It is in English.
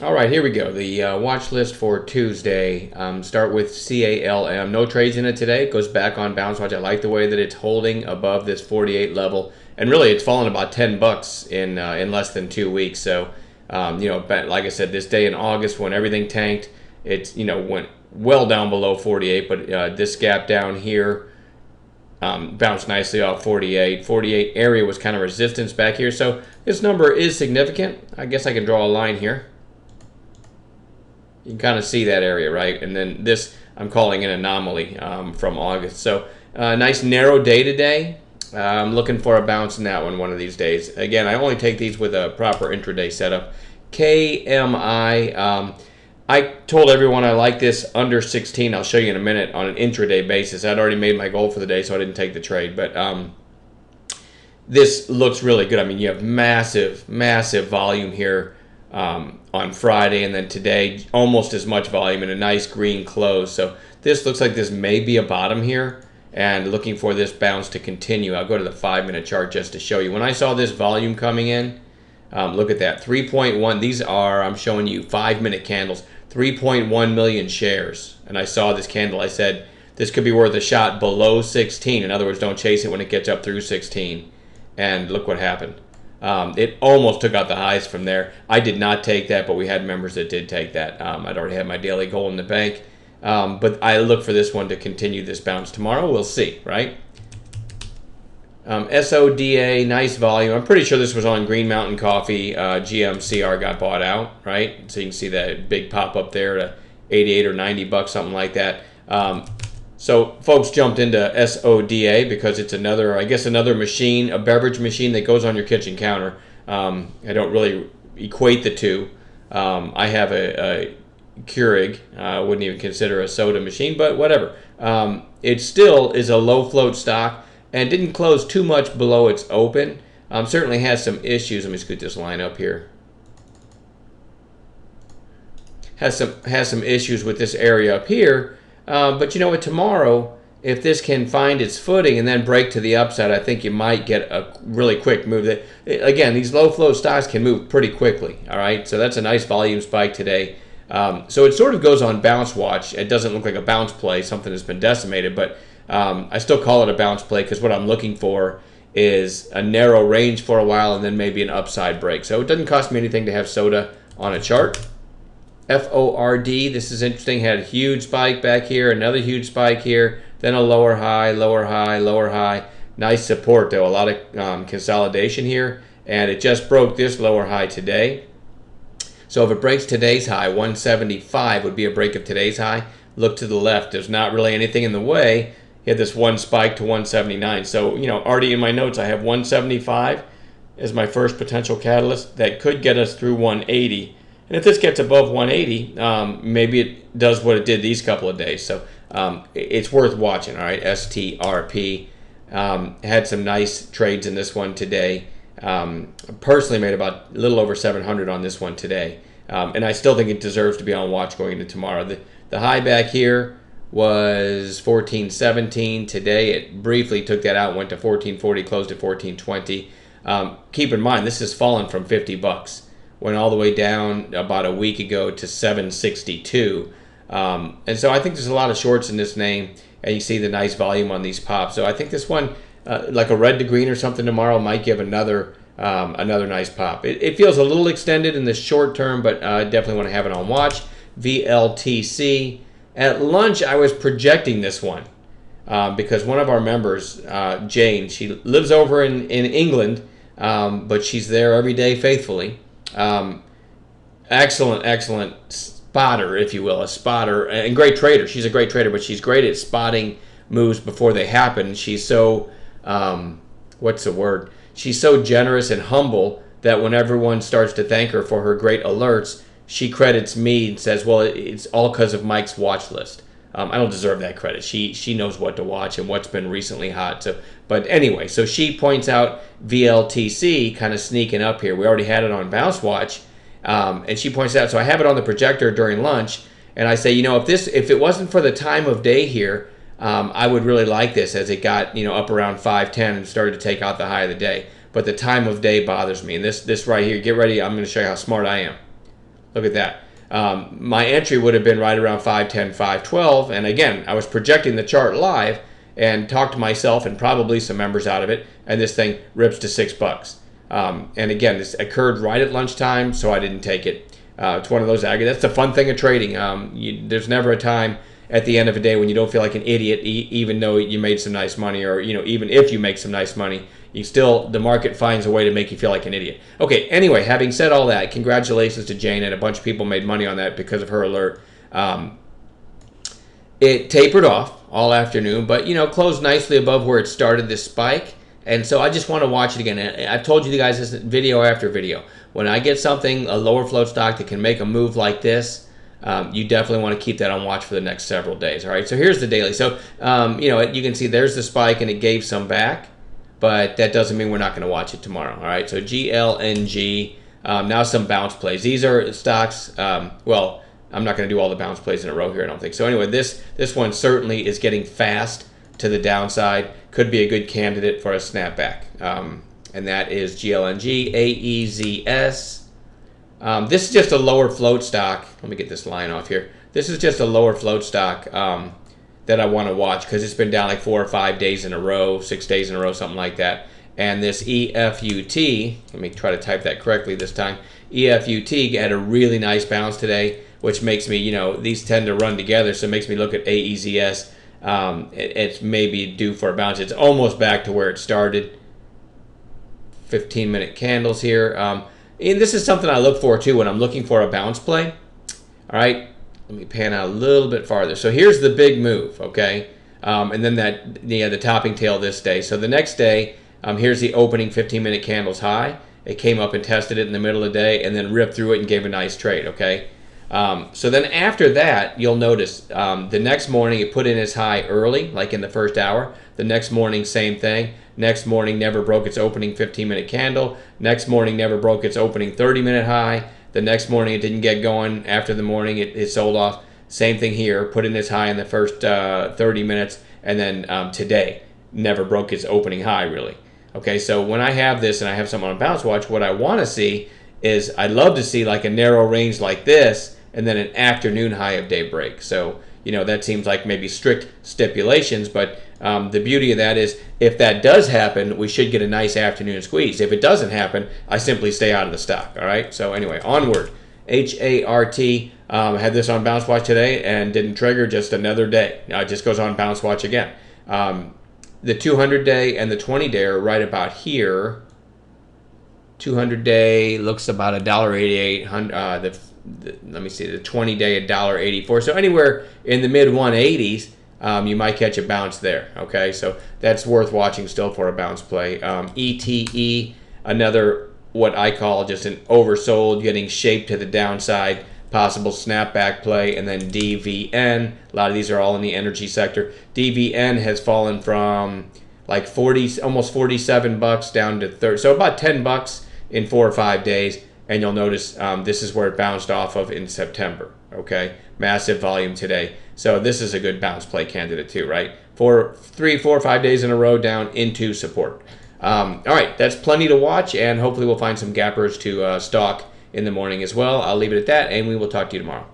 All right, here we go. The watch list for Tuesday. Start with CALM. No trades in it today. It goes back on bounce watch. I like the way that it's holding above this 48 level, and really, it's fallen about 10 bucks in less than 2 weeks. So, like I said, this day in August when everything tanked, it's went well down below 48. But this gap down here bounced nicely off 48. 48 area was kind of resistance back here. So this number is significant. I guess I can draw a line here. You can kind of see that area, right? And then this, I'm calling an anomaly from August. So nice narrow day today. I'm looking for a bounce in that one of these days. Again, I only take these with a proper intraday setup. KMI, I told everyone I like this under 16. I'll show you in a minute on an intraday basis. I'd already made my goal for the day, so I didn't take the trade. But this looks really good. I mean, you have massive, massive volume here on Friday, and then today almost as much volume and a nice green close. So this looks like this may be a bottom here, and looking for this bounce to continue. I'll go to the 5-minute chart just to show you. When I saw this volume coming in, look at that, 3.1. These are, I'm showing you 5-minute candles, 3.1 million shares. And I saw this candle, I said, this could be worth a shot below 16. In other words, don't chase it when it gets up through 16. And look what happened. It almost took out the highs from there. I did not take that, but we had members that did take that. I'd already had my daily goal in the bank. But I look for this one to continue this bounce tomorrow. We'll see, right? SODA, nice volume. I'm pretty sure this was on Green Mountain Coffee. GMCR got bought out, right? So you can see that big pop up there to 88 or 90 bucks, something like that. So folks jumped into SODA because it's another, I guess, another machine, a beverage machine that goes on your kitchen counter. I don't really equate the two. I have a Keurig. I wouldn't even consider a soda machine, but whatever. It still is a low float stock and didn't close too much below its open. Certainly has some issues. Let me scoot this line up here. Has some issues with this area up here. But you know what, tomorrow, if this can find its footing and then break to the upside, I think you might get a really quick move. Again, these low flow stocks can move pretty quickly, all right? So that's a nice volume spike today. So it sort of goes on bounce watch. It doesn't look like a bounce play, something that's been decimated, but I still call it a bounce play because what I'm looking for is a narrow range for a while and then maybe an upside break. So it doesn't cost me anything to have soda on a chart. FORD, this is interesting, had a huge spike back here, another huge spike here, then a lower high, lower high, lower high. Nice support though, a lot of consolidation here, and it just broke this lower high today. So if it breaks today's high, 175 would be a break of today's high. Look to the left, there's not really anything in the way. You had this one spike to 179. So, already in my notes I have 175 as my first potential catalyst that could get us through 180. And if this gets above 180, maybe it does what it did these couple of days. So it's worth watching, all right? STRP. Had some nice trades in this one today. Personally made about a little over 700 on this one today. And I still think it deserves to be on watch going into tomorrow. The high back here was 1417. Today it briefly took that out, went to 1440, closed at 1420. Keep in mind, this has fallen from 50 bucks. Went all the way down about a week ago to 762. And so I think there's a lot of shorts in this name, and you see the nice volume on these pops. So I think this one, like a red to green or something tomorrow, might give another nice pop. It feels a little extended in the short term, but I definitely want to have it on watch. VLTC. At lunch, I was projecting this one because one of our members, Jane, she lives over in England, but she's there every day faithfully. Excellent spotter, if you will, a spotter, and great trader. She's a great trader, but she's great at spotting moves before they happen. She's so, what's the word? She's so generous and humble that when everyone starts to thank her for her great alerts, she credits me and says, well, it's all because of Mike's watch list. I don't deserve that credit. She knows what to watch and what's been recently hot. But anyway, so she points out VLTC kind of sneaking up here. We already had it on bounce watch, and she points out. So I have it on the projector during lunch, and I say, if it wasn't for the time of day here, I would really like this as it got up around 510 and started to take out the high of the day. But the time of day bothers me. And this right here, get ready. I'm going to show you how smart I am. Look at that. My entry would have been right around 510, 512. And again, I was projecting the chart live and talked to myself and probably some members out of it. And this thing rips to $6. And again, this occurred right at lunchtime, so I didn't take it. It's one of those, that's the fun thing of trading. There's never a time at the end of the day when you don't feel like an idiot, even though you made some nice money, or even if you make some nice money, the market finds a way to make you feel like an idiot. Okay, anyway, having said all that, congratulations to Jane, and a bunch of people made money on that because of her alert. It tapered off all afternoon, but closed nicely above where it started this spike. And so I just want to watch it again. I've told you guys this video after video. When I get something, a lower float stock that can make a move like this, you definitely want to keep that on watch for the next several days. All right, so here's the daily. So, you can see there's the spike and it gave some back, but that doesn't mean we're not going to watch it tomorrow. All right, so GLNG, now some bounce plays. These are stocks, well, I'm not going to do all the bounce plays in a row here, I don't think. So anyway, this one certainly is getting fast to the downside. Could be a good candidate for a snapback. And that is GLNG, AEZS. This is just a lower float stock. Let me get this line off here. This is just a lower float stock that I want to watch because it's been down like 4 or 5 days in a row, 6 days in a row, something like that. And this EFUT, let me try to type that correctly this time. EFUT had a really nice bounce today, which makes me, these tend to run together, so it makes me look at AEZS. It's maybe due for a bounce. It's almost back to where it started. 15-minute candles here. And this is something I look for too when I'm looking for a bounce play. All right, let me pan out a little bit farther. So here's the big move, okay? And then the topping tail this day. So the next day, here's the opening 15-minute candles high. It came up and tested it in the middle of the day and then ripped through it and gave a nice trade, okay? So then after that, you'll notice the next morning it put in its high early, like in the first hour. The next morning, same thing. Next morning, never broke its opening 15-minute candle. Next morning, never broke its opening 30-minute high. The next morning, it didn't get going. After the morning, it sold off. Same thing here. Put in its high in the first 30 minutes. And then today, never broke its opening high, really. Okay, so when I have this and I have something on Bounce Watch, what I want to see is I'd love to see like a narrow range like this and then an afternoon high of day break. So, that seems like maybe strict stipulations, but the beauty of that is if that does happen, we should get a nice afternoon squeeze. If it doesn't happen, I simply stay out of the stock, all right? So anyway, onward. HART, had this on Bounce Watch today and didn't trigger, just another day. Now it just goes on Bounce Watch again. The 200-day and the 20-day are right about here. 200-day looks about $1.88. Let me see, the 20-day $1.84. So anywhere in the mid 180s, you might catch a bounce there. Okay, so that's worth watching still for a bounce play. ETE, another what I call just an oversold, getting shaped to the downside, possible snapback play. And then DVN, a lot of these are all in the energy sector. DVN has fallen from like 40, almost $47 down to 30, so about $10 in 4 or 5 days. And you'll notice this is where it bounced off of in September, okay? Massive volume today. So this is a good bounce play candidate too, right? 3, 4, 5 days in a row down into support. All right, that's plenty to watch, and hopefully we'll find some gappers to stalk in the morning as well. I'll leave it at that, and we will talk to you tomorrow.